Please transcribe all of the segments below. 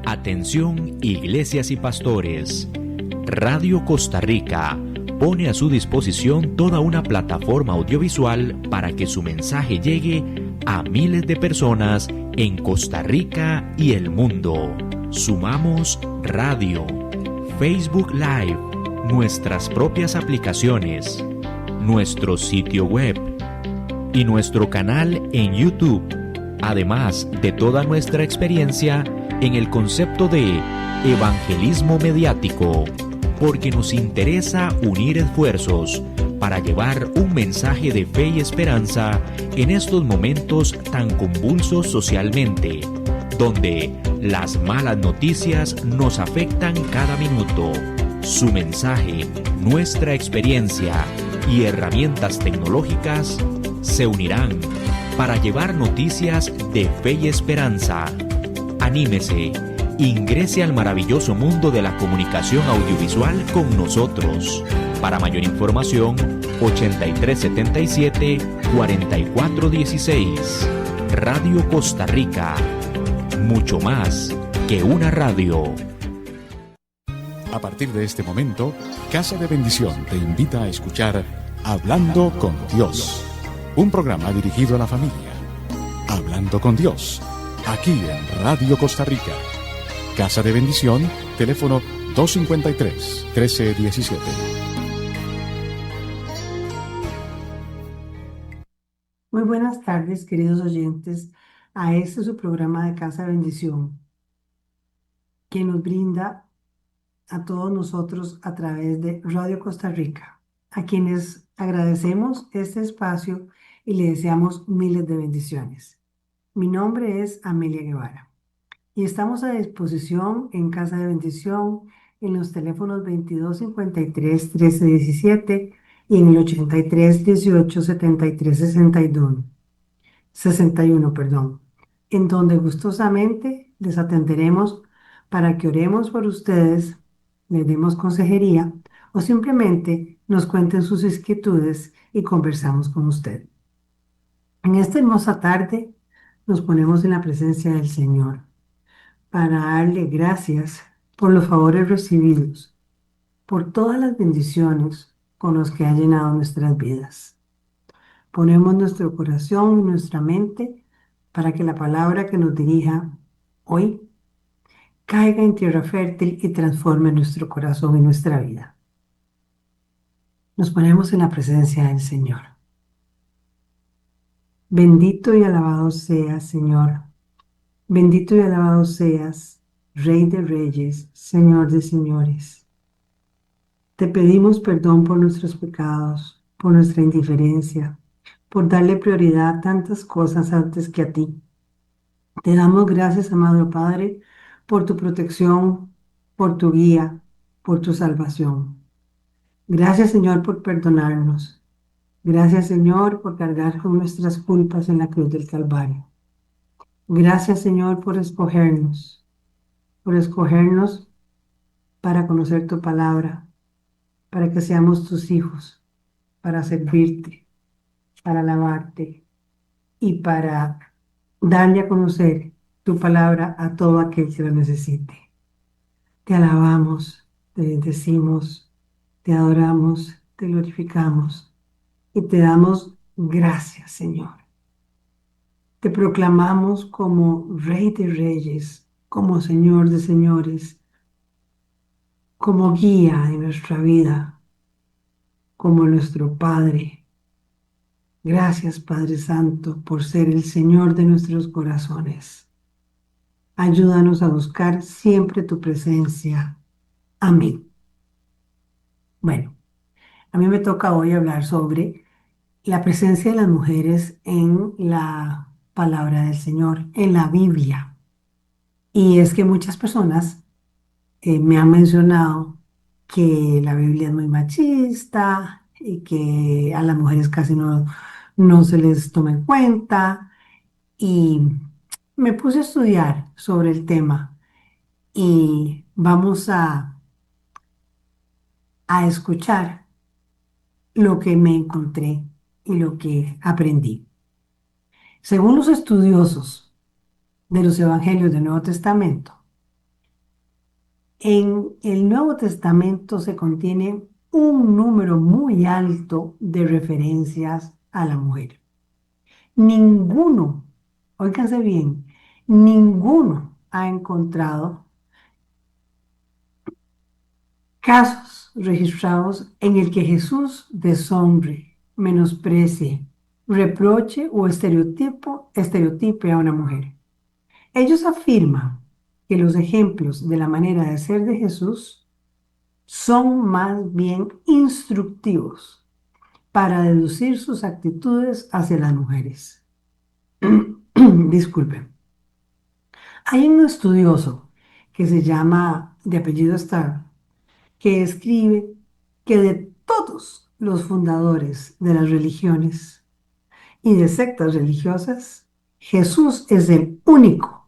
Atención, iglesias y pastores. Radio Costa Rica pone a su disposición toda una plataforma audiovisual para que su mensaje llegue a miles de personas en Costa Rica y el mundo. Sumamos radio, Facebook Live, nuestras propias aplicaciones, nuestro sitio web y nuestro canal en YouTube, además de toda nuestra experiencia en el concepto de evangelismo mediático, porque nos interesa unir esfuerzos para llevar un mensaje de fe y esperanza en estos momentos tan convulsos socialmente, donde las malas noticias nos afectan cada minuto. Su mensaje, nuestra experiencia y herramientas tecnológicas se unirán para llevar noticias de fe y esperanza. Anímese, ingrese al maravilloso mundo de la comunicación audiovisual con nosotros. Para mayor información, 8377-4416. Radio Costa Rica. Mucho más que una radio. A partir de este momento, Casa de Bendición te invita a escuchar Hablando con Dios, un programa dirigido a la familia. Hablando con Dios, aquí en Radio Costa Rica. Casa de Bendición, teléfono 253-1317. Muy buenas tardes, queridos oyentes, a este su programa de Casa de Bendición, que nos brinda a todos nosotros a través de Radio Costa Rica, a quienes agradecemos este espacio y le deseamos miles de bendiciones. Mi nombre es Amelia Guevara y estamos a disposición en Casa de Bendición en los teléfonos 2253-1317 y en el 83-18-73-61, en donde gustosamente les atenderemos para que oremos por ustedes, les demos consejería o simplemente nos cuenten sus inquietudes y conversamos con usted. En esta hermosa tarde nos ponemos en la presencia del Señor para darle gracias por los favores recibidos, por todas las bendiciones con las que ha llenado nuestras vidas. Ponemos nuestro corazón y nuestra mente para que la palabra que nos dirija hoy caiga en tierra fértil y transforme nuestro corazón y nuestra vida. Nos ponemos en la presencia del Señor. Bendito y alabado seas, Señor. Bendito y alabado seas, Rey de Reyes, Señor de Señores. Te pedimos perdón por nuestros pecados, por nuestra indiferencia, por darle prioridad a tantas cosas antes que a ti. Te damos gracias, amado Padre, por tu protección, por tu guía, por tu salvación. Gracias, Señor, por perdonarnos. Gracias, Señor, por cargar con nuestras culpas en la cruz del Calvario. Gracias, Señor, por escogernos para conocer tu palabra, para que seamos tus hijos, para servirte, para alabarte y para darle a conocer tu palabra a todo aquel que la necesite. Te alabamos, te bendecimos, te adoramos, te glorificamos y te damos gracias, Señor. Te proclamamos como Rey de Reyes, como Señor de Señores, como guía de nuestra vida, como nuestro Padre. Gracias, Padre Santo, por ser el Señor de nuestros corazones. Ayúdanos a buscar siempre tu presencia. Amén. Bueno, a mí me toca hoy hablar sobre la presencia de las mujeres en la palabra del Señor, en la Biblia. Y es que muchas personas me han mencionado que la Biblia es muy machista y que a las mujeres casi no se les toma en cuenta. Y me puse a estudiar sobre el tema y vamos a escuchar lo que me encontré y lo que aprendí. Según los estudiosos de los Evangelios del Nuevo Testamento, En el Nuevo Testamento se contiene un número muy alto de referencias a la mujer. Ninguno, óiganse bien, ninguno ha encontrado casos registrados en el que Jesús deshonre, menosprecie, reproche o estereotipe a una mujer. Ellos afirman que los ejemplos de la manera de ser de Jesús son más bien instructivos para deducir sus actitudes hacia las mujeres. Disculpen. Hay un estudioso que se llama, de apellido Starr, que escribe que de todos los fundadores de las religiones y de sectas religiosas, Jesús es el único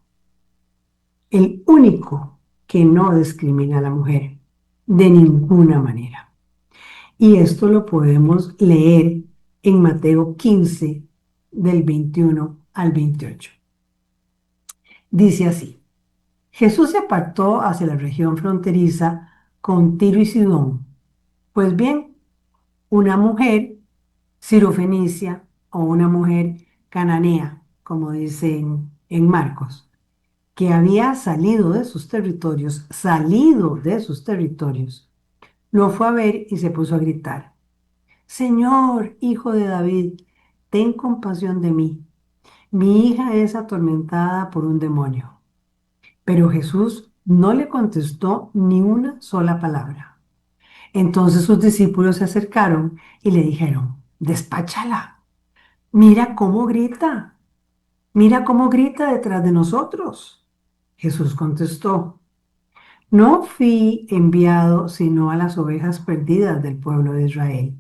que no discrimina a la mujer de ninguna manera. Y esto lo podemos leer en Mateo 15, del 21 al 28. Dice así: Jesús se apartó hacia la región fronteriza con Tiro y Sidón. Pues bien, una mujer sirofenicia o una mujer cananea, como dicen en Marcos, que había salido de sus territorios, lo fue a ver y se puso a gritar: Señor, hijo de David, ten compasión de mí. Mi hija es atormentada por un demonio. Pero Jesús no le contestó ni una sola palabra. Entonces sus discípulos se acercaron y le dijeron: Despáchala, mira cómo grita, mira cómo grita detrás de nosotros. Jesús contestó: No fui enviado sino a las ovejas perdidas del pueblo de Israel.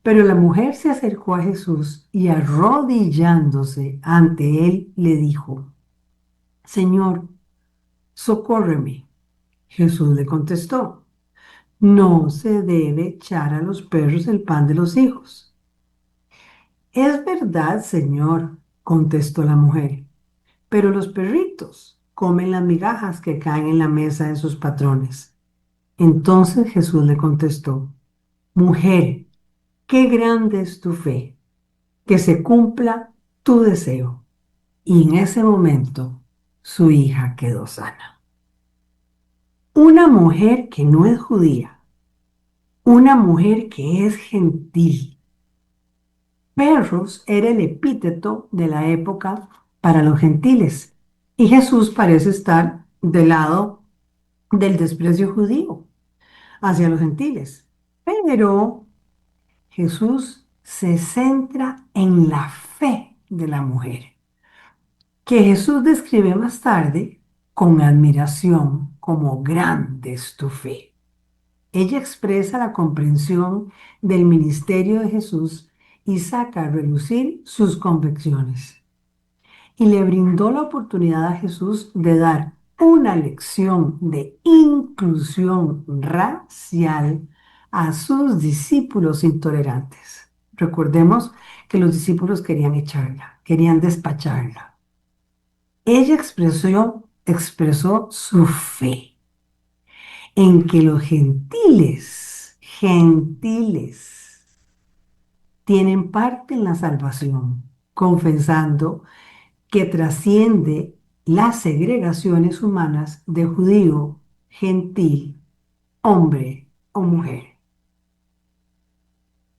Pero la mujer se acercó a Jesús y arrodillándose ante él le dijo: Señor, socórreme. Jesús le contestó: No se debe echar a los perros el pan de los hijos. Es verdad, Señor, contestó la mujer, pero los perritos comen las migajas que caen en la mesa de sus patrones. Entonces Jesús le contestó: Mujer, qué grande es tu fe, que se cumpla tu deseo. Y en ese momento su hija quedó sana. Una mujer que no es judía, una mujer que es gentil. Perros era el epíteto de la época para los gentiles, y Jesús parece estar del lado del desprecio judío hacia los gentiles. Pero Jesús se centra en la fe de la mujer, que Jesús describe más tarde con admiración como grande es tu fe. Ella expresa la comprensión del ministerio de Jesús y saca a relucir sus convicciones. Y le brindó la oportunidad a Jesús de dar una lección de inclusión racial a sus discípulos intolerantes. Recordemos que los discípulos querían echarla, querían despacharla. Ella expresó su fe en que los gentiles, tienen parte en la salvación, confesando que trasciende las segregaciones humanas de judío, gentil, hombre o mujer.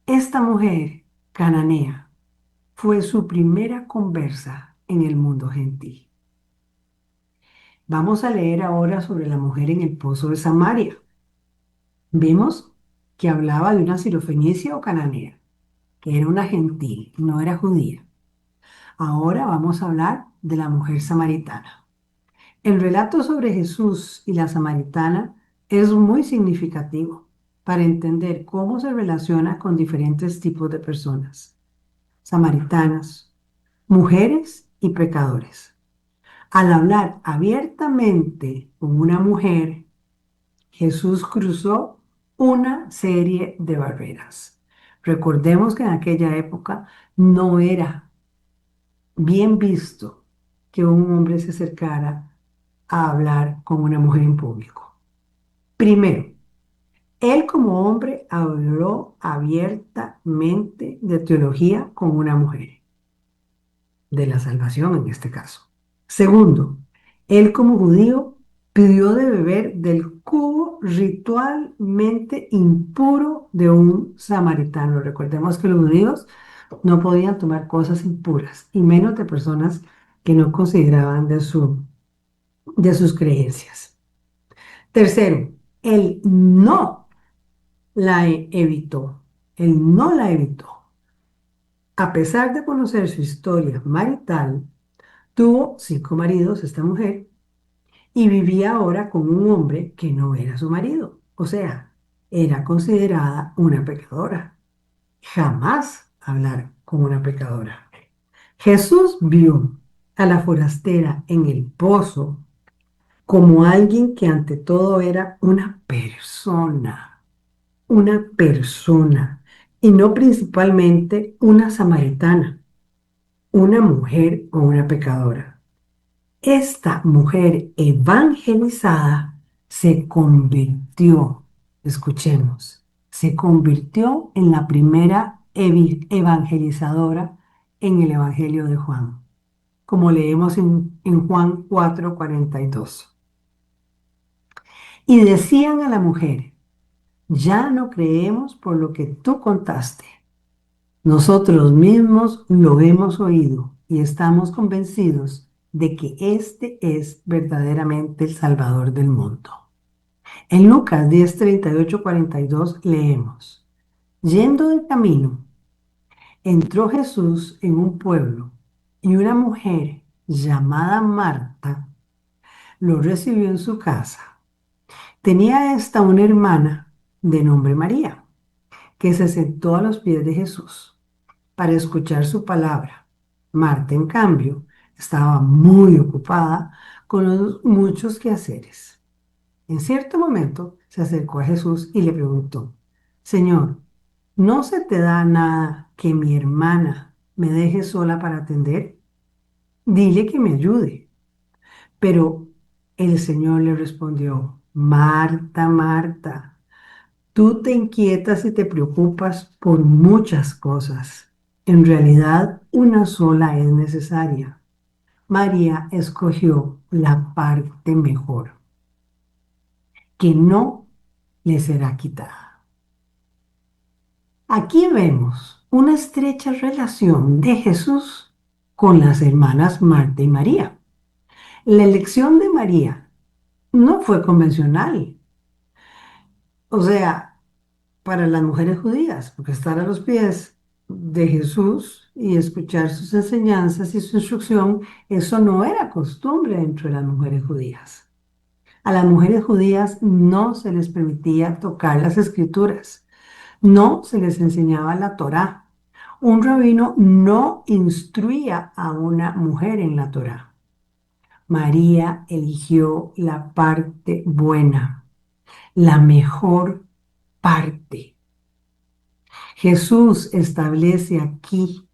Esta mujer cananea fue su primera conversa en el mundo gentil. Vamos a leer ahora sobre la mujer en el pozo de Samaria. Vimos que hablaba de una sirofenicia o cananea, que era una gentil, no era judía. Ahora vamos a hablar de la mujer samaritana. El relato sobre Jesús y la samaritana es muy significativo para entender cómo se relaciona con diferentes tipos de personas: samaritanas, mujeres y pecadores. Al hablar abiertamente con una mujer, Jesús cruzó una serie de barreras. Recordemos que en aquella época no era bien visto que un hombre se acercara a hablar con una mujer en público. Primero, él como hombre habló abiertamente de teología con una mujer, de la salvación en este caso. Segundo, él como judío pidió de beber del cubo ritualmente impuro de un samaritano. Recordemos que los judíos no podían tomar cosas impuras, y menos de personas que no consideraban de sus creencias. Tercero, él no evitó. Él no la evitó. A pesar de conocer su historia marital, tuvo 5 maridos esta mujer y vivía ahora con un hombre que no era su marido. O sea, era considerada una pecadora. Jamás hablar con una pecadora. Jesús vio a la forastera en el pozo como alguien que ante todo era una persona, y no principalmente una samaritana, una mujer o una pecadora. Esta mujer evangelizada se convirtió, escuchemos, se convirtió en la primera evangelizadora en el Evangelio de Juan, como leemos en Juan 4:42. Y decían a la mujer: ya no creemos por lo que tú contaste. Nosotros mismos lo hemos oído y estamos convencidos de que este es verdaderamente el Salvador del mundo. En Lucas 10:38-42 leemos: yendo de camino, entró Jesús en un pueblo y una mujer llamada Marta lo recibió en su casa. Tenía esta una hermana de nombre María, que se sentó a los pies de Jesús para escuchar su palabra. Marta, en cambio, estaba muy ocupada con los muchos quehaceres. En cierto momento se acercó a Jesús y le preguntó: Señor, ¿no se te da nada que mi hermana me deje sola para atender? Dile que me ayude. Pero el Señor le respondió: Marta, Marta, tú te inquietas y te preocupas por muchas cosas. En realidad, una sola es necesaria. María escogió la parte mejor, que no le será quitada. Aquí vemos una estrecha relación de Jesús con las hermanas Marta y María. La elección de María no fue convencional. O sea, para las mujeres judías, porque estar a los pies de Jesús y escuchar sus enseñanzas y su instrucción, eso no era costumbre entre las mujeres judías. A las mujeres judías no se les permitía tocar las escrituras, no se les enseñaba la Torá. Un rabino no instruía a una mujer en la Torá. María eligió la parte buena, la mejor parte. Jesús establece aquí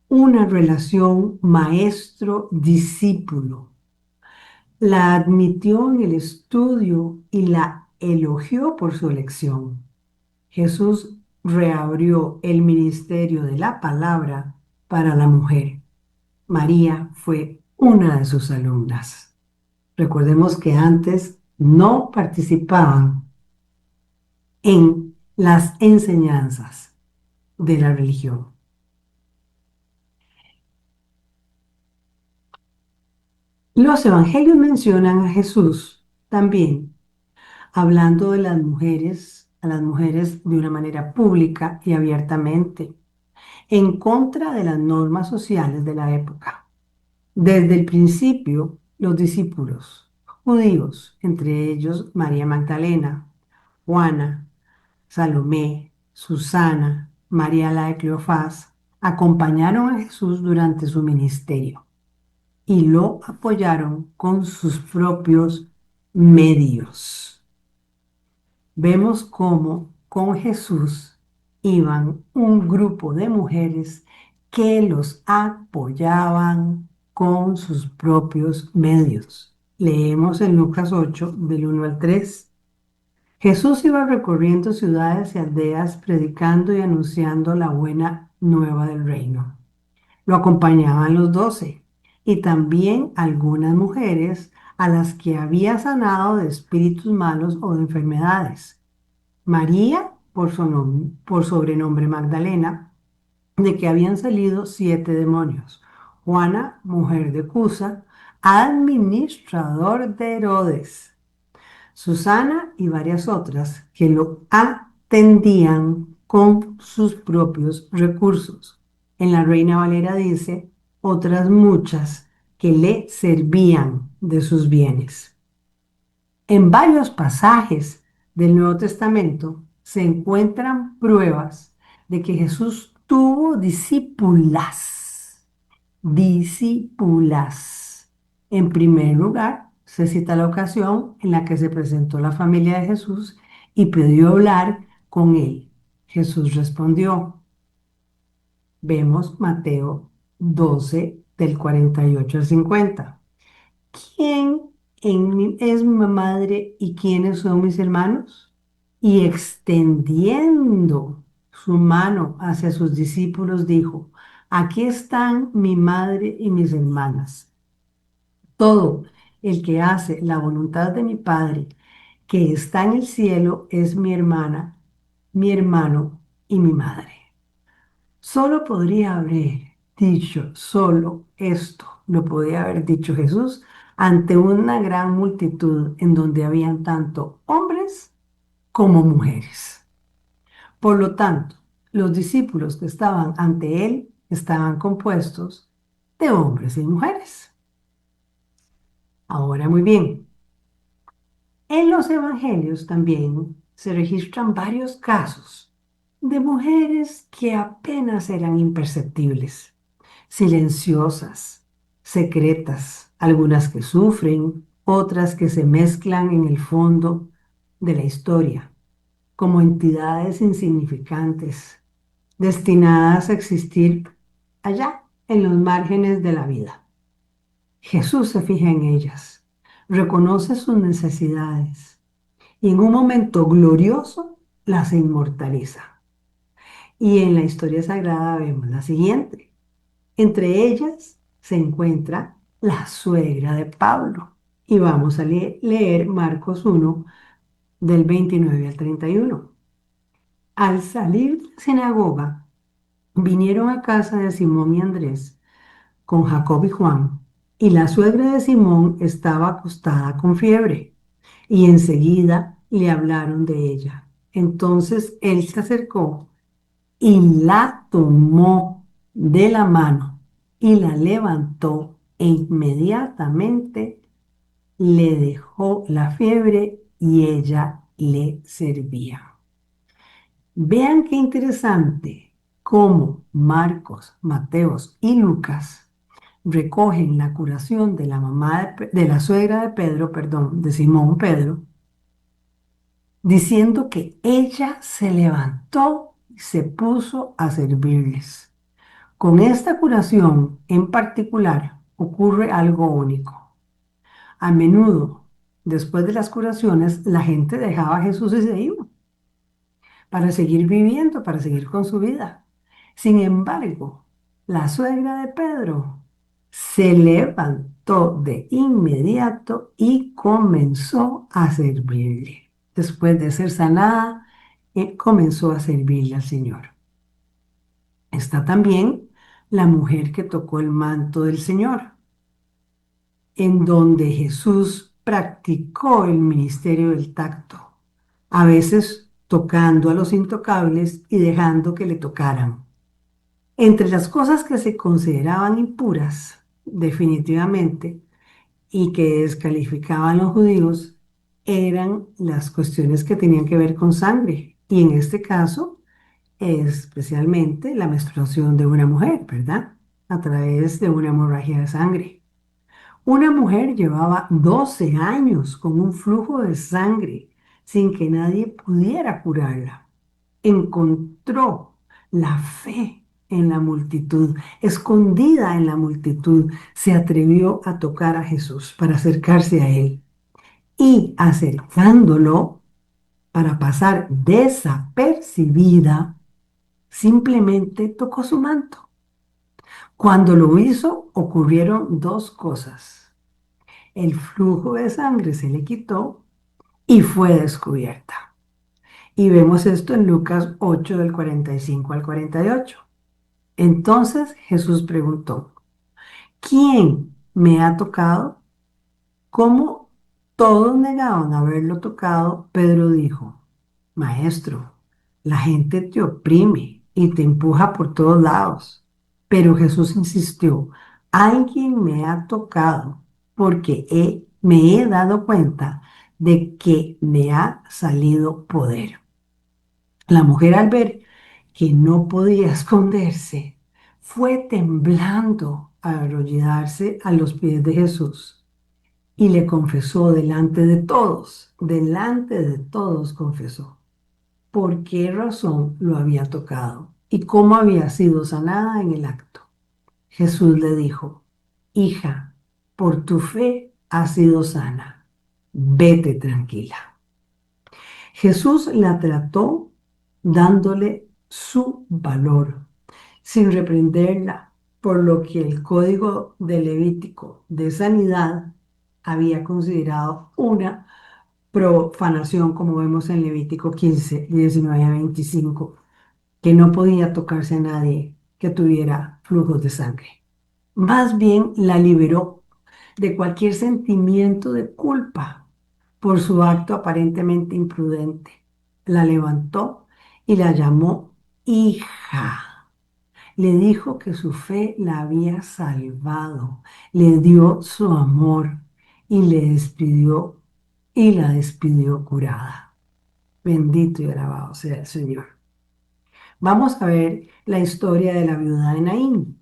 una relación maestro-discípulo. La admitió en el estudio y la elogió por su elección. Jesús reabrió el ministerio de la palabra para la mujer. María fue una de sus alumnas. Recordemos que antes no participaban en las enseñanzas de la religión. Los evangelios mencionan a Jesús también hablando de las mujeres, a las mujeres de una manera pública y abiertamente, en contra de las normas sociales de la época. Desde el principio, los discípulos judíos, entre ellos María Magdalena, Juana, Salomé, Susana, María la de Cleofás, acompañaron a Jesús durante su ministerio y lo apoyaron con sus propios medios. Vemos cómo con Jesús iban un grupo de mujeres que los apoyaban con sus propios medios. Leemos en Lucas 8, del 1 al 3. Jesús iba recorriendo ciudades y aldeas, predicando y anunciando la buena nueva del reino. Lo acompañaban los 12 y también algunas mujeres a las que había sanado de espíritus malos o de enfermedades. María, por sobrenombre Magdalena, de que habían salido 7 demonios. Juana, mujer de Cusa, administrador de Herodes. Susana y varias otras que lo atendían con sus propios recursos. En la Reina Valera dice, otras muchas que le servían de sus bienes. En varios pasajes del Nuevo Testamento se encuentran pruebas de que Jesús tuvo discípulas. En primer lugar, se cita la ocasión en la que se presentó la familia de Jesús y pidió hablar con él. Jesús respondió. Vemos Mateo 12, del 48 al 50. ¿Quién es mi madre y quiénes son mis hermanos? Y extendiendo su mano hacia sus discípulos, dijo, aquí están mi madre y mis hermanas. Todo el que hace la voluntad de mi Padre, que está en el cielo, es mi hermana, mi hermano y mi madre. Solo podría haber dicho solo esto, lo podría haber dicho Jesús ante una gran multitud en donde habían tanto hombres como mujeres. Por lo tanto, los discípulos que estaban ante él estaban compuestos de hombres y mujeres. Ahora muy bien, en los evangelios también se registran varios casos de mujeres que apenas eran imperceptibles, silenciosas, secretas, algunas que sufren, otras que se mezclan en el fondo de la historia, como entidades insignificantes, destinadas a existir allá, en los márgenes de la vida. Jesús se fija en ellas, reconoce sus necesidades y en un momento glorioso las inmortaliza. Y en la historia sagrada vemos la siguiente. Entre ellas se encuentra la suegra de Pablo. Y vamos a leer Marcos 1, del 29 al 31. Al salir de la sinagoga, vinieron a casa de Simón y Andrés con Jacob y Juan, y la suegra de Simón estaba acostada con fiebre, y enseguida le hablaron de ella. Entonces él se acercó y la tomó de la mano y la levantó e inmediatamente le dejó la fiebre y ella le servía. Vean qué interesante cómo Marcos, Mateos y Lucas recogen la curación de la mamá de la suegra de Pedro, perdón, de Simón Pedro, diciendo que ella se levantó y se puso a servirles. Con esta curación en particular ocurre algo único. A menudo, después de las curaciones, la gente dejaba a Jesús y se iba para seguir viviendo, para seguir con su vida. Sin embargo, la suegra de Pedro se levantó de inmediato y comenzó a servirle. Después de ser sanada, comenzó a servirle al Señor. Está también la mujer que tocó el manto del Señor, en donde Jesús practicó el ministerio del tacto, a veces tocando a los intocables y dejando que le tocaran. Entre las cosas que se consideraban impuras, definitivamente, y que descalificaban a los judíos, eran las cuestiones que tenían que ver con sangre. Y en este caso, especialmente la menstruación de una mujer, ¿verdad? A través de una hemorragia de sangre. Una mujer llevaba 12 años con un flujo de sangre sin que nadie pudiera curarla. Encontró la fe en la multitud, escondida en la multitud, se atrevió a tocar a Jesús para acercarse a él y acercándolo para pasar desapercibida, simplemente tocó su manto. Cuando lo hizo, ocurrieron dos cosas. El flujo de sangre se le quitó y fue descubierta. Y vemos esto en Lucas 8 del 45 al 48. Entonces Jesús preguntó, ¿quién me ha tocado? Como todos negaban haberlo tocado, Pedro dijo, Maestro, la gente te oprime y te empuja por todos lados. Pero Jesús insistió, alguien me ha tocado porque me he dado cuenta de que me ha salido poder. La mujer al ver que no podía esconderse, fue temblando a arrodillarse a los pies de Jesús y le confesó delante de todos confesó por qué razón lo había tocado y cómo había sido sanada en el acto. Jesús le dijo, hija, por tu fe has sido sana, vete tranquila. Jesús la trató dándole su valor, sin reprenderla, por lo que el código de Levítico de sanidad había considerado una profanación, como vemos en Levítico 15, 19 a 25, que no podía tocarse a nadie que tuviera flujos de sangre. Más bien la liberó de cualquier sentimiento de culpa por su acto aparentemente imprudente. La levantó y la llamó hija. Le dijo que su fe la había salvado, le dio su amor y la despidió curada. Bendito y alabado sea el Señor. Vamos a ver la historia de la viuda de Naín,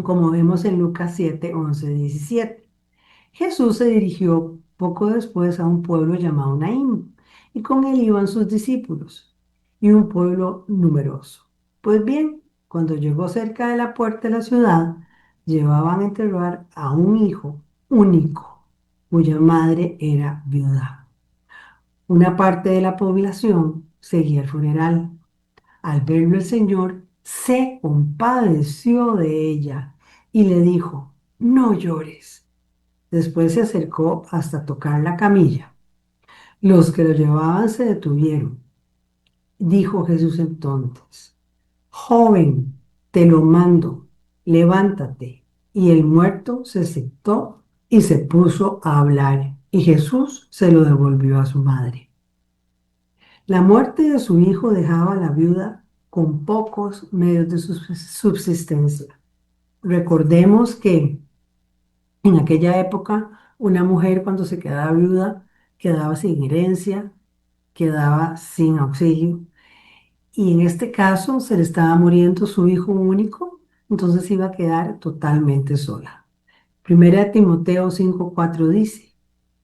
como vemos en Lucas 7, 11, 17. Jesús se dirigió poco después a un pueblo llamado Naín, y con él iban sus discípulos, y un pueblo numeroso. Pues bien, cuando llegó cerca de la puerta de la ciudad, llevaban a enterrar a un hijo único, cuya madre era viuda. Una parte de la población seguía el funeral. Al verlo el Señor se compadeció de ella y le dijo, no llores. Después se acercó hasta tocar la camilla. Los que lo llevaban se detuvieron. Dijo Jesús entonces, joven, te lo mando, levántate. Y el muerto se sentó y se puso a hablar, y Jesús se lo devolvió a su madre. La muerte de su hijo dejaba a la viuda con pocos medios de subsistencia. Recordemos que en aquella época una mujer cuando se quedaba viuda quedaba sin herencia, quedaba sin auxilio. Y en este caso se le estaba muriendo su hijo único, entonces iba a quedar totalmente sola. Primera de Timoteo 5:4 dice,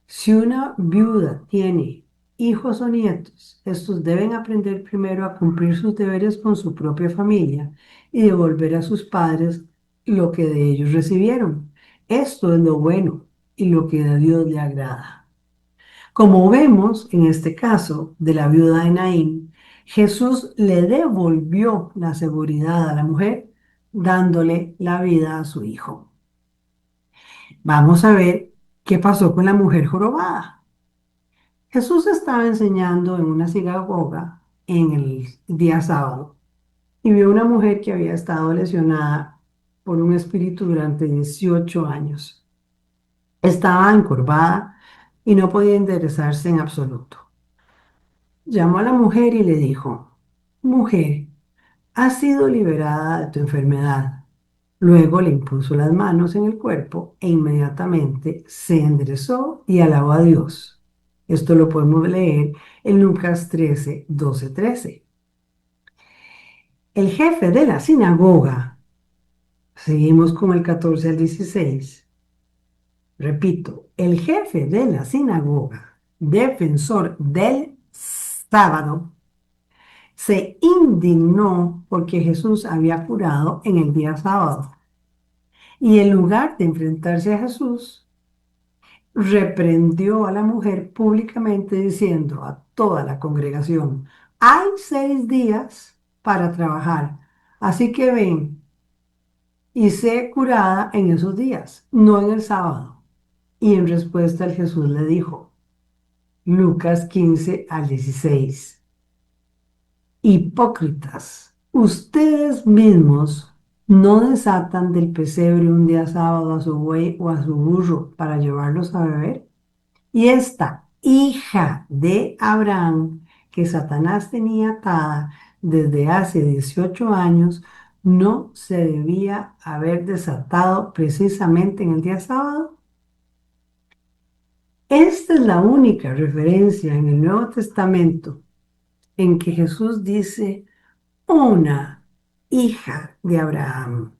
si una viuda tiene hijos o nietos, estos deben aprender primero a cumplir sus deberes con su propia familia y devolver a sus padres lo que de ellos recibieron. Esto es lo bueno y lo que a Dios le agrada. Como vemos en este caso de la viuda de Naín, Jesús le devolvió la seguridad a la mujer, dándole la vida a su hijo. Vamos a ver qué pasó con la mujer jorobada. Jesús estaba enseñando en una sinagoga en el día sábado y vio una mujer que había estado lesionada por un espíritu durante 18 años. Estaba encorvada y no podía enderezarse en absoluto. Llamó a la mujer y le dijo, mujer, has sido liberada de tu enfermedad. Luego le impuso las manos en el cuerpo e inmediatamente se enderezó y alabó a Dios. Esto lo podemos leer en Lucas 13, 12, 13. El jefe de la sinagoga, seguimos con el 14 al 16. Repito, el jefe de la sinagoga, defensor del sábado, se indignó porque Jesús había curado en el día sábado. Y en lugar de enfrentarse a Jesús, reprendió a la mujer públicamente diciendo a toda la congregación, hay 6 días para trabajar, así que ven y sé curada en esos días, no en el sábado. Y en respuesta el Jesús le dijo, Lucas 15 al 16, hipócritas, ustedes mismos no desatan del pesebre un día sábado a su buey o a su burro para llevarlos a beber. Y esta hija de Abraham, que Satanás tenía atada desde hace 18 años, no se debía haber desatado precisamente en el día sábado. Esta es la única referencia en el Nuevo Testamento en que Jesús dice una hija de Abraham.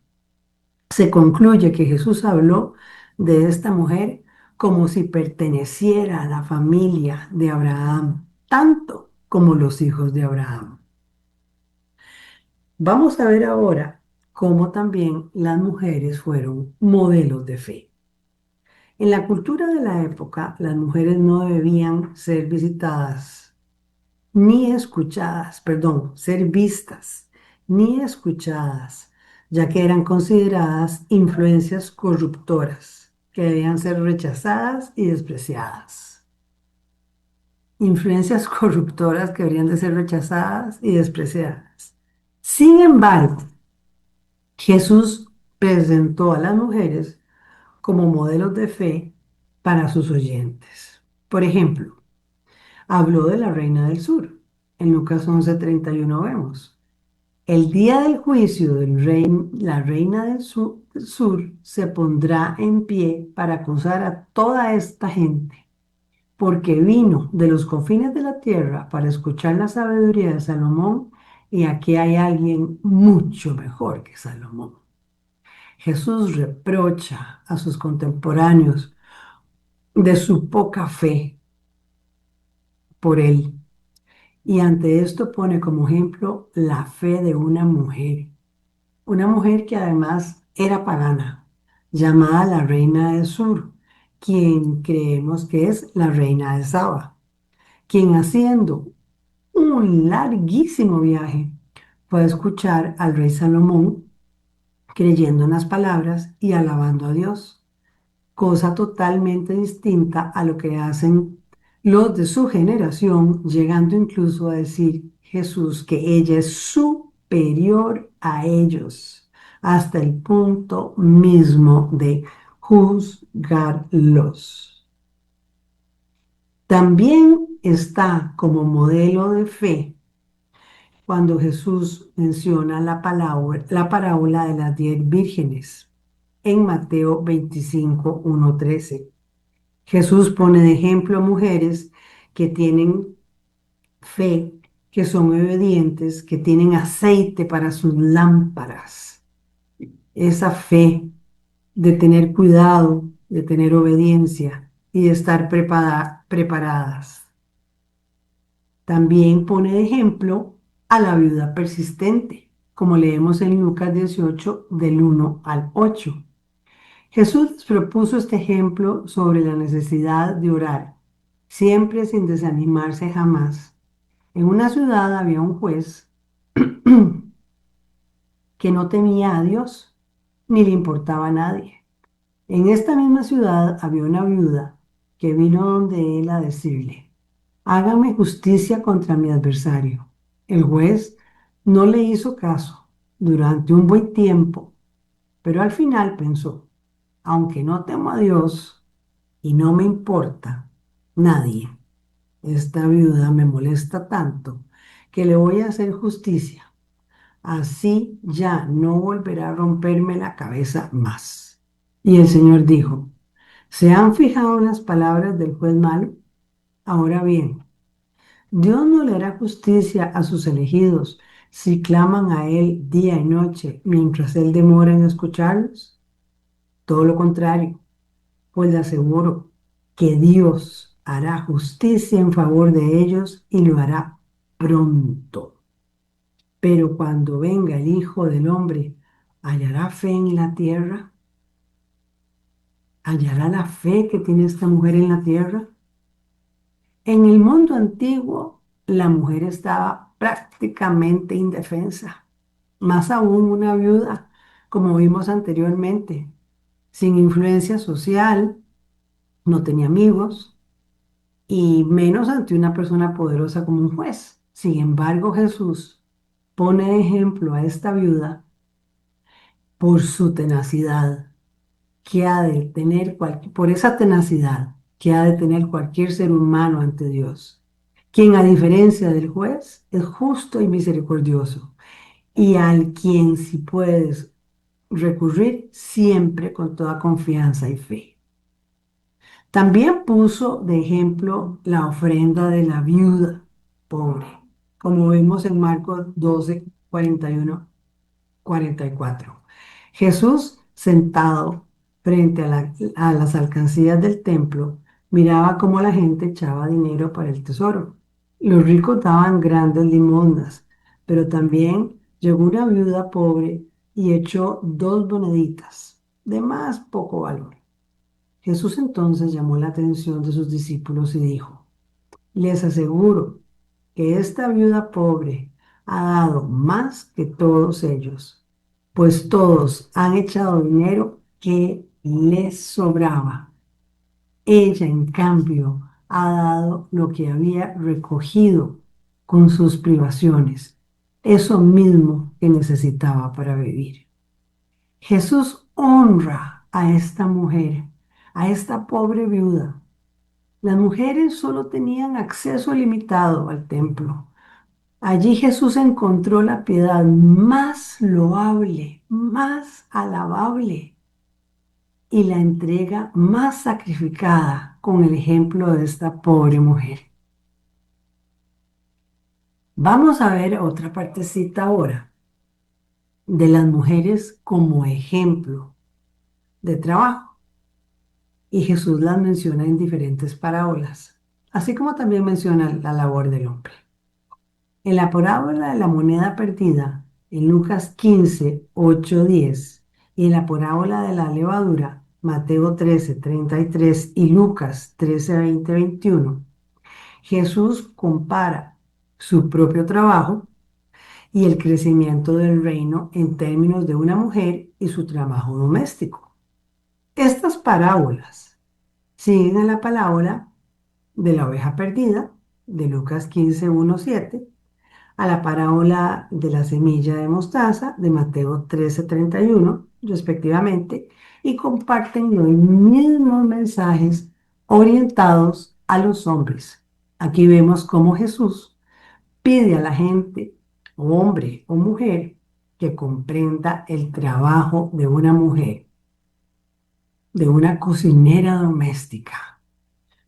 Se concluye que Jesús habló de esta mujer como si perteneciera a la familia de Abraham, tanto como los hijos de Abraham. Vamos a ver ahora cómo también las mujeres fueron modelos de fe. En la cultura de la época, las mujeres no debían ser visitadas ni escuchadas, perdón, ser vistas ni escuchadas, ya que eran consideradas influencias corruptoras que debían ser rechazadas y despreciadas. Influencias corruptoras que deberían de ser rechazadas y despreciadas. Sin embargo, Jesús presentó a las mujeres como modelos de fe para sus oyentes. Por ejemplo, habló de la reina del sur. En Lucas 11:31 vemos. El día del juicio del rey, la reina del sur se pondrá en pie para acusar a toda esta gente, porque vino de los confines de la tierra para escuchar la sabiduría de Salomón, y aquí hay alguien mucho mejor que Salomón. Jesús reprocha a sus contemporáneos de su poca fe por él. Y ante esto pone como ejemplo la fe de una mujer que además era pagana, llamada la reina del sur, quien creemos que es la reina de Saba, quien haciendo un larguísimo viaje fue a escuchar al rey Salomón creyendo en las palabras y alabando a Dios, cosa totalmente distinta a lo que hacen los de su generación, llegando incluso a decir Jesús que ella es superior a ellos, hasta el punto mismo de juzgarlos. También está como modelo de fe cuando Jesús menciona la parábola de las 10 vírgenes en Mateo 25:1-13. Jesús pone de ejemplo a mujeres que tienen fe, que son obedientes, que tienen aceite para sus lámparas. Esa fe de tener cuidado, de tener obediencia y de estar preparadas. También pone de ejemplo a la viuda persistente, como leemos en Lucas 18 del 1 al 8. Jesús les propuso este ejemplo sobre la necesidad de orar, siempre sin desanimarse jamás. En una ciudad había un juez que no temía a Dios ni le importaba a nadie. En esta misma ciudad había una viuda que vino donde él a decirle, hágame justicia contra mi adversario. El juez no le hizo caso durante un buen tiempo, pero al final pensó, aunque no temo a Dios y no me importa nadie, esta viuda me molesta tanto que le voy a hacer justicia. Así ya no volverá a romperme la cabeza más. Y el Señor dijo, ¿se han fijado en las palabras del juez malo? Ahora bien, Dios no le hará justicia a sus elegidos si claman a Él día y noche mientras Él demora en escucharlos. Todo lo contrario, pues le aseguro que Dios hará justicia en favor de ellos y lo hará pronto. Pero cuando venga el Hijo del Hombre, ¿hallará fe en la tierra? ¿Hallará la fe que tiene esta mujer en la tierra? En el mundo antiguo, la mujer estaba prácticamente indefensa, más aún una viuda, como vimos anteriormente, sin influencia social, no tenía amigos y menos ante una persona poderosa como un juez. Sin embargo, Jesús pone de ejemplo a esta viuda por su tenacidad, que ha de tener por esa tenacidad que ha de tener cualquier ser humano ante Dios, quien a diferencia del juez es justo y misericordioso, y al quien si puedes recurrir siempre con toda confianza y fe. También puso de ejemplo la ofrenda de la viuda pobre, como vemos en Marcos 12, 41, 44. Jesús, sentado frente a las alcancías del templo, miraba cómo la gente echaba dinero para el tesoro. Los ricos daban grandes limosnas, pero también llegó una viuda pobre y echó 2 moneditas de más poco valor. Jesús entonces llamó la atención de sus discípulos y dijo: les aseguro que esta viuda pobre ha dado más que todos ellos, pues todos han echado dinero que les sobraba. Ella, en cambio, ha dado lo que había recogido con sus privaciones, eso mismo que necesitaba para vivir. Jesús honra a esta mujer, a esta pobre viuda. Las mujeres solo tenían acceso limitado al templo. Allí Jesús encontró la piedad más loable, más alabable y la entrega más sacrificada con el ejemplo de esta pobre mujer. Vamos a ver otra partecita ahora de las mujeres como ejemplo de trabajo. Y Jesús las menciona en diferentes parábolas, así como también menciona la labor del hombre. En la parábola de la moneda perdida, en Lucas 15, 8, 10, y en la parábola de la levadura, Mateo 13, 33 y Lucas 13, 20, 21, Jesús compara su propio trabajo y el crecimiento del reino en términos de una mujer y su trabajo doméstico. Estas parábolas siguen a la parábola de la oveja perdida, de Lucas 15, 1, 7, a la parábola de la semilla de mostaza de Mateo 13, 31, respectivamente, y comparten los mismos mensajes orientados a los hombres. Aquí vemos cómo Jesús pide a la gente, hombre o mujer, que comprenda el trabajo de una mujer, de una cocinera doméstica,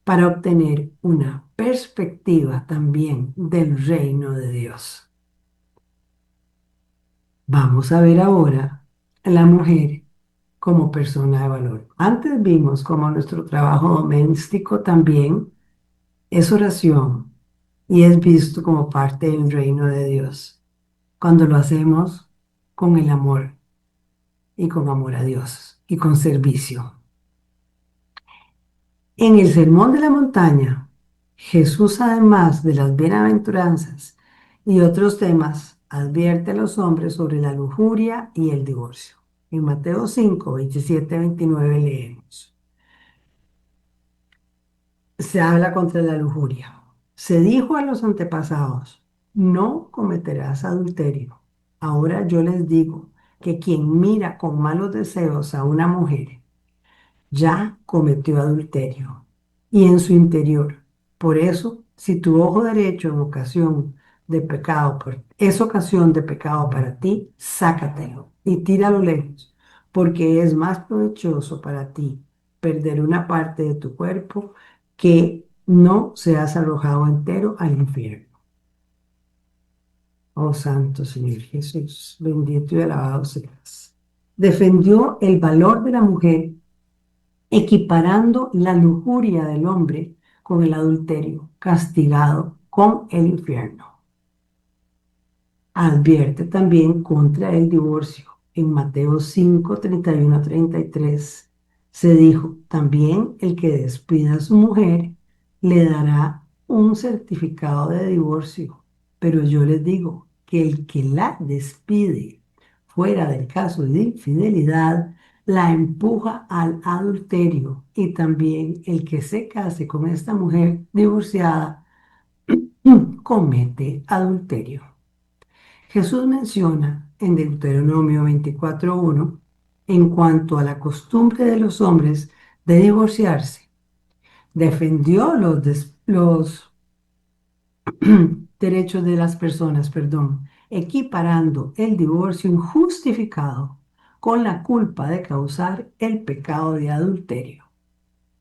para obtener una perspectiva también del reino de Dios. Vamos a ver ahora a la mujer como persona de valor. Antes vimos como nuestro trabajo doméstico también es oración y es visto como parte del reino de Dios cuando lo hacemos con el amor y con amor a Dios y con servicio. En el Sermón de la Montaña, Jesús, además de las bienaventuranzas y otros temas, advierte a los hombres sobre la lujuria y el divorcio. En Mateo 5, 27, 29 leemos: se habla contra la lujuria. Se dijo a los antepasados: no cometerás adulterio. Ahora yo les digo que quien mira con malos deseos a una mujer ya cometió adulterio y en su interior. Por eso, si tu ojo derecho en ocasión de pecado es ocasión de pecado para ti, sácatelo y tíralo lejos, porque es más provechoso para ti perder una parte de tu cuerpo que no seas arrojado entero al infierno. Oh Santo Señor Jesús, bendito y alabado seas. Defendió el valor de la mujer equiparando la lujuria del hombre con el adulterio, castigado con el infierno. advierte también contra el divorcio. En Mateo 5, 31 a 33 se dijo, también el que despida a su mujer le dará un certificado de divorcio, pero yo les digo que el que la despide fuera del caso de infidelidad, la empuja al adulterio y también el que se case con esta mujer divorciada comete adulterio. Jesús menciona en Deuteronomio 24:1, en cuanto a la costumbre de los hombres de divorciarse, defendió los derechos de las personas, perdón, equiparando el divorcio injustificado con la culpa de causar el pecado de adulterio.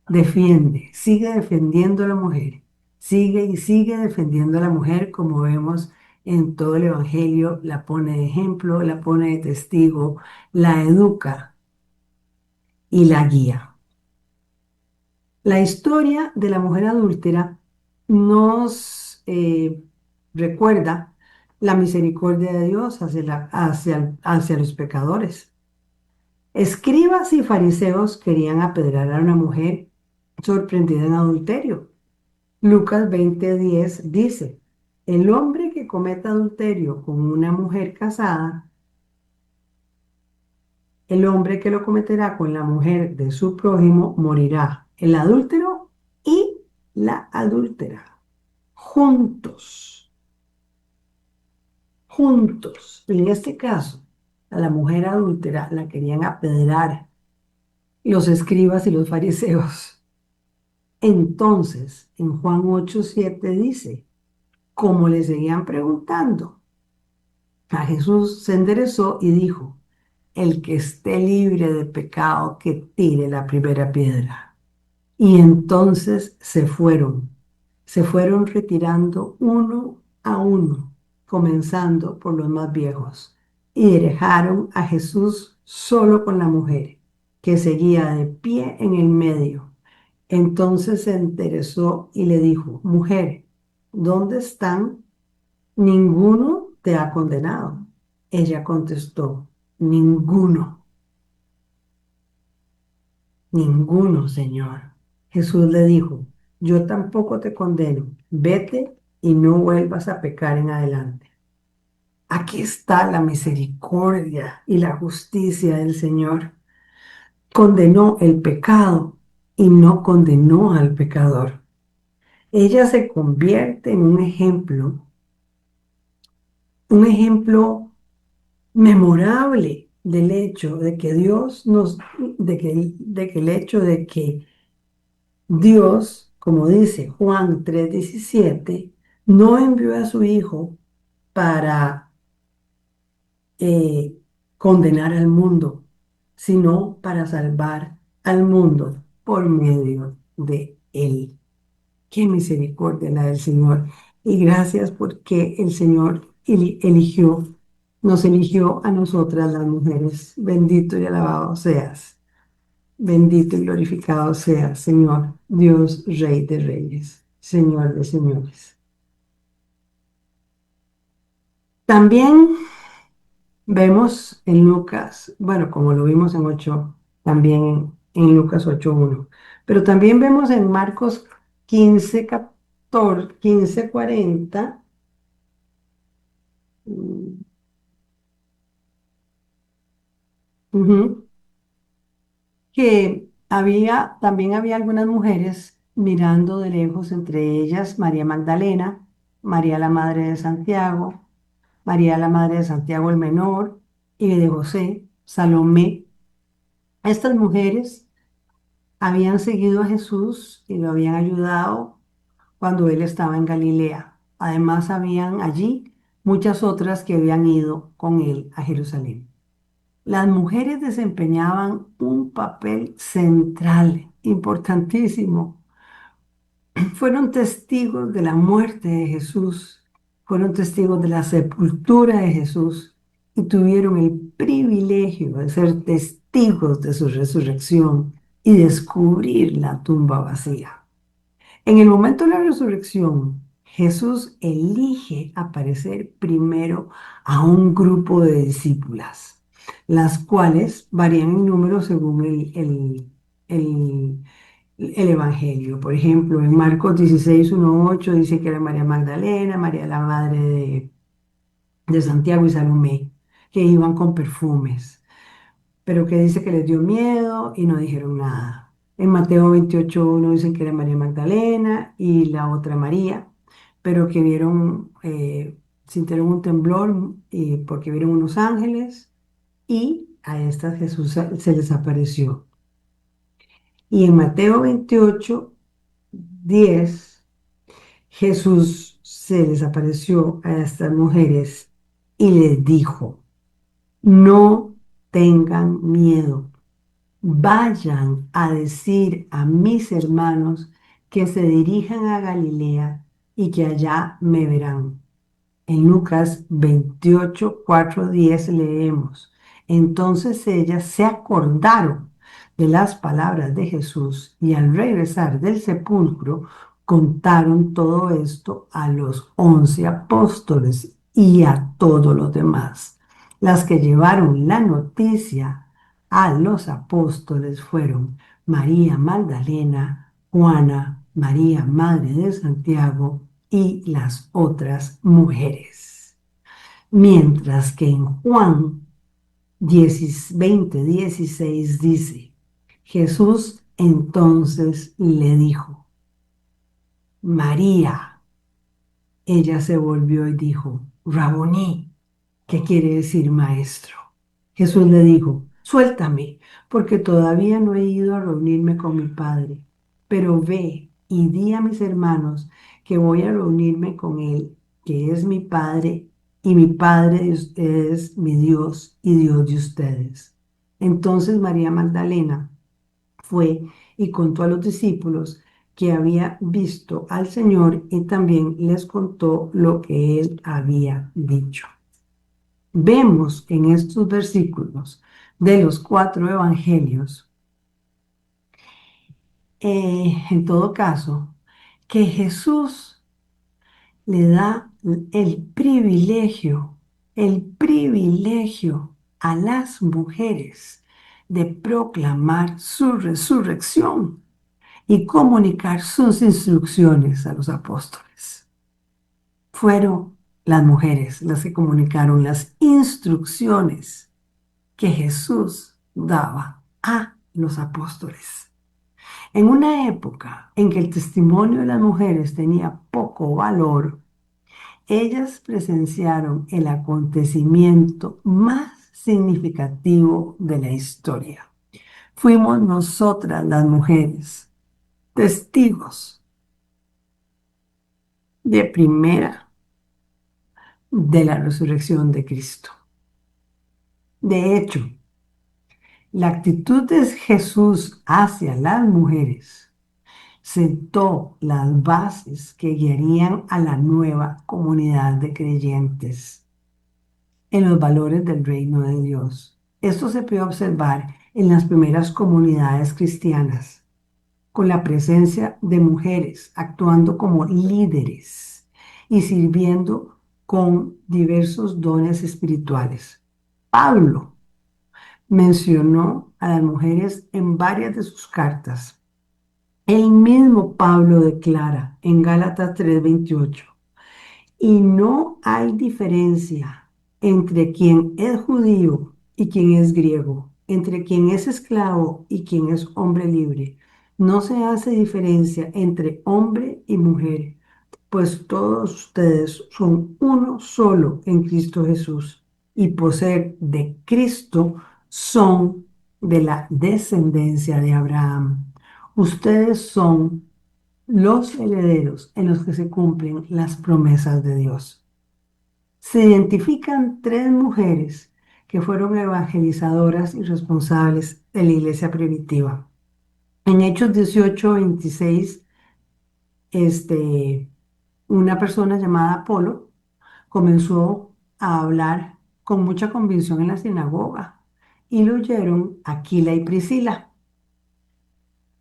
Defiende, sigue defendiendo a la mujer, sigue y sigue defendiendo a la mujer como vemos en todo el Evangelio, la pone de ejemplo, la pone de testigo, la educa y la guía. La historia de la mujer adúltera nos recuerda la misericordia de Dios hacia los pecadores. Escribas y fariseos querían apedrear a una mujer sorprendida en adulterio. Lucas 20:10 dice, el hombre que cometa adulterio con una mujer casada, el hombre que lo cometerá con la mujer de su prójimo morirá. El adúltero y la adúltera, juntos, juntos. En este caso, a la mujer adúltera la querían apedrear los escribas y los fariseos. Entonces, en Juan 8:7 dice, como le seguían preguntando, a Jesús se enderezó y dijo, el que esté libre de pecado, que tire la primera piedra. Y entonces se fueron retirando uno a uno, comenzando por los más viejos, y dejaron a Jesús solo con la mujer, que seguía de pie en el medio. Entonces se enderezó y le dijo, mujer, ¿dónde están? Ninguno te ha condenado. Ella contestó, ninguno, ninguno, Señor. Jesús le dijo, yo tampoco te condeno. Vete y no vuelvas a pecar en adelante. Aquí está la misericordia y la justicia del Señor. Condenó el pecado y no condenó al pecador. Ella se convierte en un ejemplo memorable del hecho de que de que el hecho de que Dios, como dice Juan 3:17, no envió a su Hijo para eh, condenar al mundo, sino para salvar al mundo por medio de Él. Qué misericordia la del Señor. Y gracias porque el Señor nos eligió a nosotras las mujeres. Bendito y alabado seas. Bendito y glorificado seas, Señor, Dios, Rey de Reyes, Señor de Señores. También vemos en Lucas, bueno, como lo vimos en 8, también en Lucas 8:1, pero también vemos en Marcos 15:40. mm, ujú, que también había algunas mujeres mirando de lejos, entre ellas María Magdalena, María la madre de Santiago, María la madre de Santiago el menor y de José, Salomé. Estas mujeres habían seguido a Jesús y lo habían ayudado cuando él estaba en Galilea. Además, habían allí muchas otras que habían ido con él a Jerusalén. Las mujeres desempeñaban un papel central, importantísimo. Fueron testigos de la muerte de Jesús, fueron testigos de la sepultura de Jesús y tuvieron el privilegio de ser testigos de su resurrección y descubrir la tumba vacía. En el momento de la resurrección, Jesús elige aparecer primero a un grupo de discípulas, las cuales varían en número según el- el Evangelio. Por ejemplo, en Marcos 16, 1, 8 dice que era María Magdalena, María la madre de Santiago y Salomé, que iban con perfumes, pero que dice que les dio miedo y no dijeron nada. En Mateo 28, 1 dice que era María Magdalena y la otra María, pero que vieron, sintieron un temblor porque vieron unos ángeles y a estas Jesús se les apareció. Y en Mateo 28, 10 Jesús se les apareció a estas mujeres y les dijo, no tengan miedo. Vayan a decir a mis hermanos que se dirijan a Galilea y que allá me verán. En Lucas 28, 4, 10 leemos. Entonces ellas se acordaron de las palabras de Jesús y al regresar del sepulcro contaron todo esto a los 11 apóstoles y a todos los demás. Las que llevaron la noticia a los apóstoles fueron María Magdalena, Juana, María, madre de Santiago, y las otras mujeres. Mientras que en Juan 20, 16 dice, Jesús entonces le dijo, María. Ella se volvió y dijo, Raboní, ¿qué quiere decir maestro? Jesús le dijo, suéltame, porque todavía no he ido a reunirme con mi Padre, pero ve y di a mis hermanos que voy a reunirme con Él, que es mi Padre, y mi Padre de ustedes, mi Dios y Dios de ustedes. Entonces María Magdalena fue y contó a los discípulos que había visto al Señor y también les contó lo que Él había dicho. Vemos en estos versículos de los 4 evangelios, en todo caso, que Jesús le da el privilegio a las mujeres de proclamar su resurrección y comunicar sus instrucciones a los apóstoles. Fueron las mujeres las que comunicaron las instrucciones que Jesús daba a los apóstoles. En una época en que el testimonio de las mujeres tenía poco valor, ellas presenciaron el acontecimiento más significativo de la historia. Fuimos nosotras las mujeres, testigos de primera de la resurrección de Cristo. De hecho, la actitud de Jesús hacia las mujeres sentó las bases que guiarían a la nueva comunidad de creyentes en los valores del reino de Dios. Esto se puede observar en las primeras comunidades cristianas, con la presencia de mujeres actuando como líderes y sirviendo con diversos dones espirituales. Pablo mencionó a las mujeres en varias de sus cartas. El mismo Pablo declara en Gálatas 3:28, y no hay diferencia entre quien es judío y quien es griego, entre quien es esclavo y quien es hombre libre. No se hace diferencia entre hombre y mujer, pues todos ustedes son uno solo en Cristo Jesús, y por ser de Cristo son de la descendencia de Abraham. Ustedes son los herederos en los que se cumplen las promesas de Dios. Se identifican 3 mujeres que fueron evangelizadoras y responsables de la iglesia primitiva. En Hechos 18, 26, una persona llamada Apolo comenzó a hablar con mucha convicción en la sinagoga y lo oyeron Aquila y Priscila.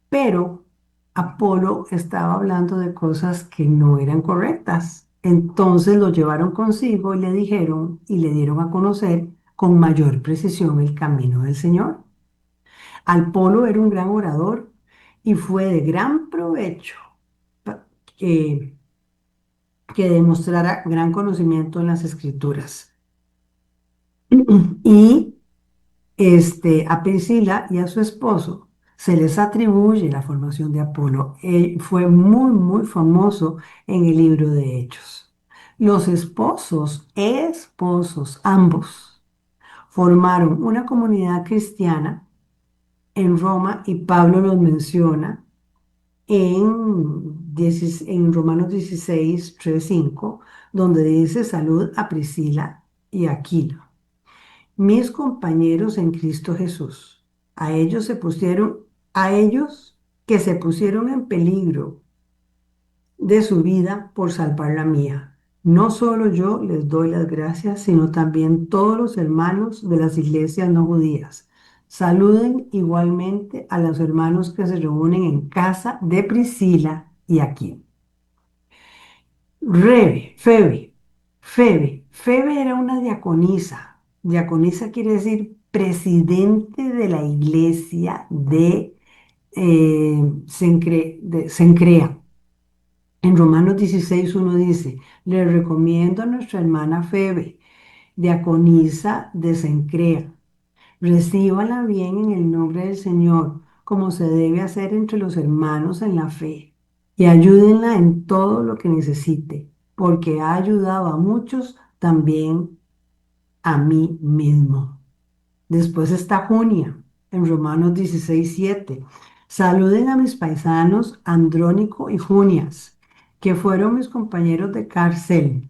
Pero Apolo estaba hablando de cosas que no eran correctas. Entonces lo llevaron consigo y le dijeron y le dieron a conocer con mayor precisión el camino del Señor. Apolo era un gran orador y fue de gran provecho pa- que, que demostrara gran conocimiento en las escrituras. Y a Priscila y a su esposo se les atribuye la formación de Apolo. Él fue muy, muy famoso en el libro de Hechos. Los esposos, ambos, formaron una comunidad cristiana en Roma y Pablo los menciona en Romanos 16, 3, 5, donde dice salud a Priscila y a Aquila, mis compañeros en Cristo Jesús. A ellos se pusieron, a ellos que se pusieron en peligro de su vida por salvar la mía. No solo yo les doy las gracias, sino también todos los hermanos de las iglesias no judías. Saluden igualmente a los hermanos que se reúnen en casa de Priscila y Aquila. Febe era una diaconisa. Diaconisa quiere decir presidente de la iglesia de Cencrea. En Romanos 16 uno dice, le recomiendo a nuestra hermana Febe, diaconisa de Cencrea. Recíbala bien en el nombre del Señor, como se debe hacer entre los hermanos en la fe, y ayúdenla en todo lo que necesite, porque ha ayudado a muchos, también a mí mismo. Después está Junia, en Romanos 16:7. Saluden a mis paisanos Andrónico y Junias, que fueron mis compañeros de cárcel,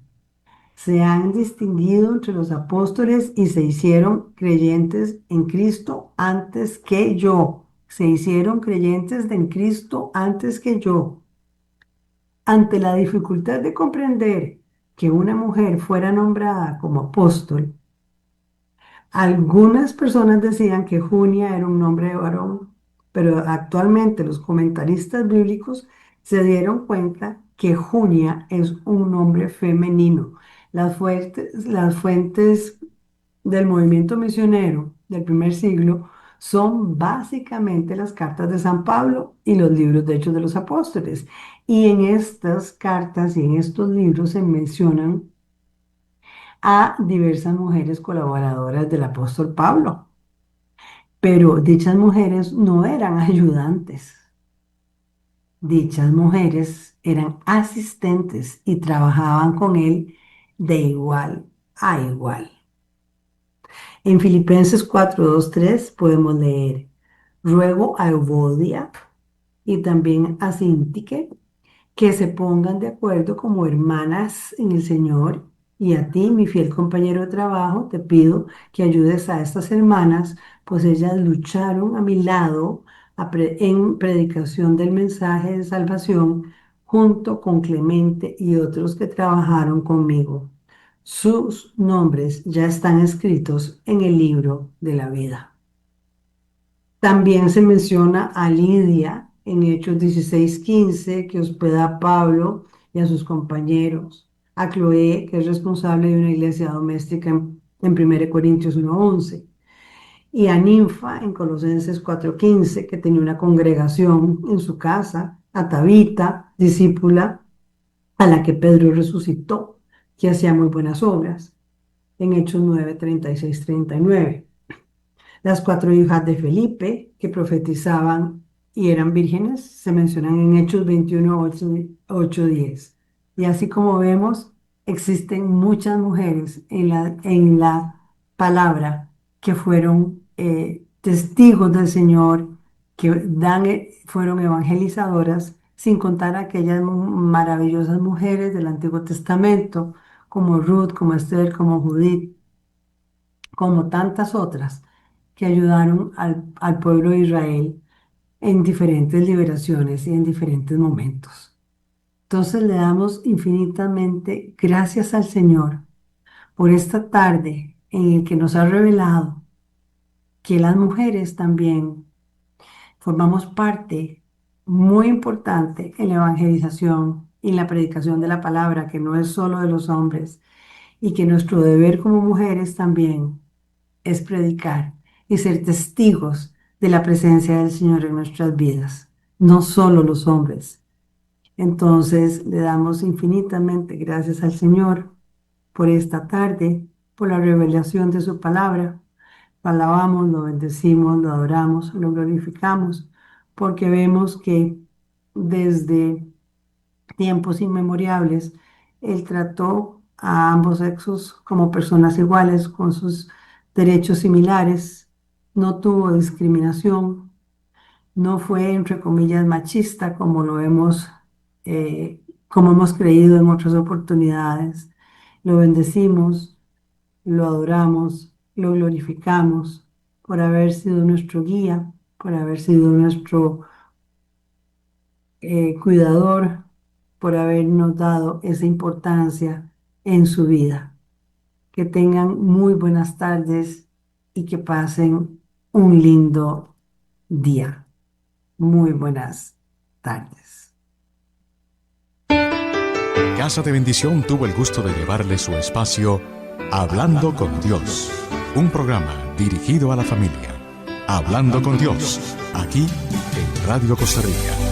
se han distinguido entre los apóstoles y se hicieron creyentes en Cristo antes que yo. Se hicieron creyentes en Cristo antes que yo. Ante la dificultad de comprender que una mujer fuera nombrada como apóstol, algunas personas decían que Junia era un nombre de varón, pero actualmente los comentaristas bíblicos se dieron cuenta que Junia es un nombre femenino. Las fuentes del movimiento misionero del primer siglo son básicamente las cartas de San Pablo y los libros de Hechos de los Apóstoles. Y en estas cartas y en estos libros se mencionan a diversas mujeres colaboradoras del apóstol Pablo, pero dichas mujeres no eran ayudantes, dichas mujeres eran asistentes y trabajaban con él de igual a igual. En Filipenses 4:2-3 podemos leer, ruego a Evodia y también a Sintique que se pongan de acuerdo como hermanas en el Señor. Y a ti, mi fiel compañero de trabajo, te pido que ayudes a estas hermanas, pues ellas lucharon a mi lado en predicación del mensaje de salvación junto con Clemente y otros que trabajaron conmigo. Sus nombres ya están escritos en el libro de la vida. También se menciona a Lidia en Hechos 16:15, que hospeda a Pablo y a sus compañeros. A Cloé, que es responsable de una iglesia doméstica en 1 Corintios 1:11. Y a Ninfa en Colosenses 4:15, que tenía una congregación en su casa. A Tabita, discípula a la que Pedro resucitó, que hacía muy buenas obras. En Hechos 9:36-39. Las cuatro hijas de Felipe que profetizaban y eran vírgenes se mencionan en Hechos 21, 8, 10. Y así como vemos, existen muchas mujeres en la palabra que fueron testigos del Señor, que fueron evangelizadoras, sin contar aquellas maravillosas mujeres del Antiguo Testamento, como Ruth, como Esther, como Judith, como tantas otras que ayudaron al pueblo de Israel en diferentes liberaciones y en diferentes momentos. Entonces le damos infinitamente gracias al Señor por esta tarde en el que nos ha revelado que las mujeres también formamos parte muy importante en la evangelización y en la predicación de la palabra, que no es solo de los hombres, y que nuestro deber como mujeres también es predicar y ser testigos de la presencia del Señor en nuestras vidas, no solo los hombres. Entonces le damos infinitamente gracias al Señor por esta tarde, por la revelación de su palabra. Lo alabamos, lo bendecimos, lo adoramos, lo glorificamos, porque vemos que desde tiempos inmemorables Él trató a ambos sexos como personas iguales, con sus derechos similares, no tuvo discriminación, no fue, entre comillas, machista como lo hemos, como hemos creído en otras oportunidades. Lo bendecimos, lo adoramos, lo glorificamos por haber sido nuestro guía, por haber sido nuestro cuidador, por habernos dado esa importancia en su vida. Que tengan muy buenas tardes y que pasen un lindo día. Muy buenas tardes. Casa de Bendición tuvo el gusto de llevarle su espacio Hablando con Dios, un programa dirigido a la familia. Hablando con Dios, aquí en Radio Costa Rica.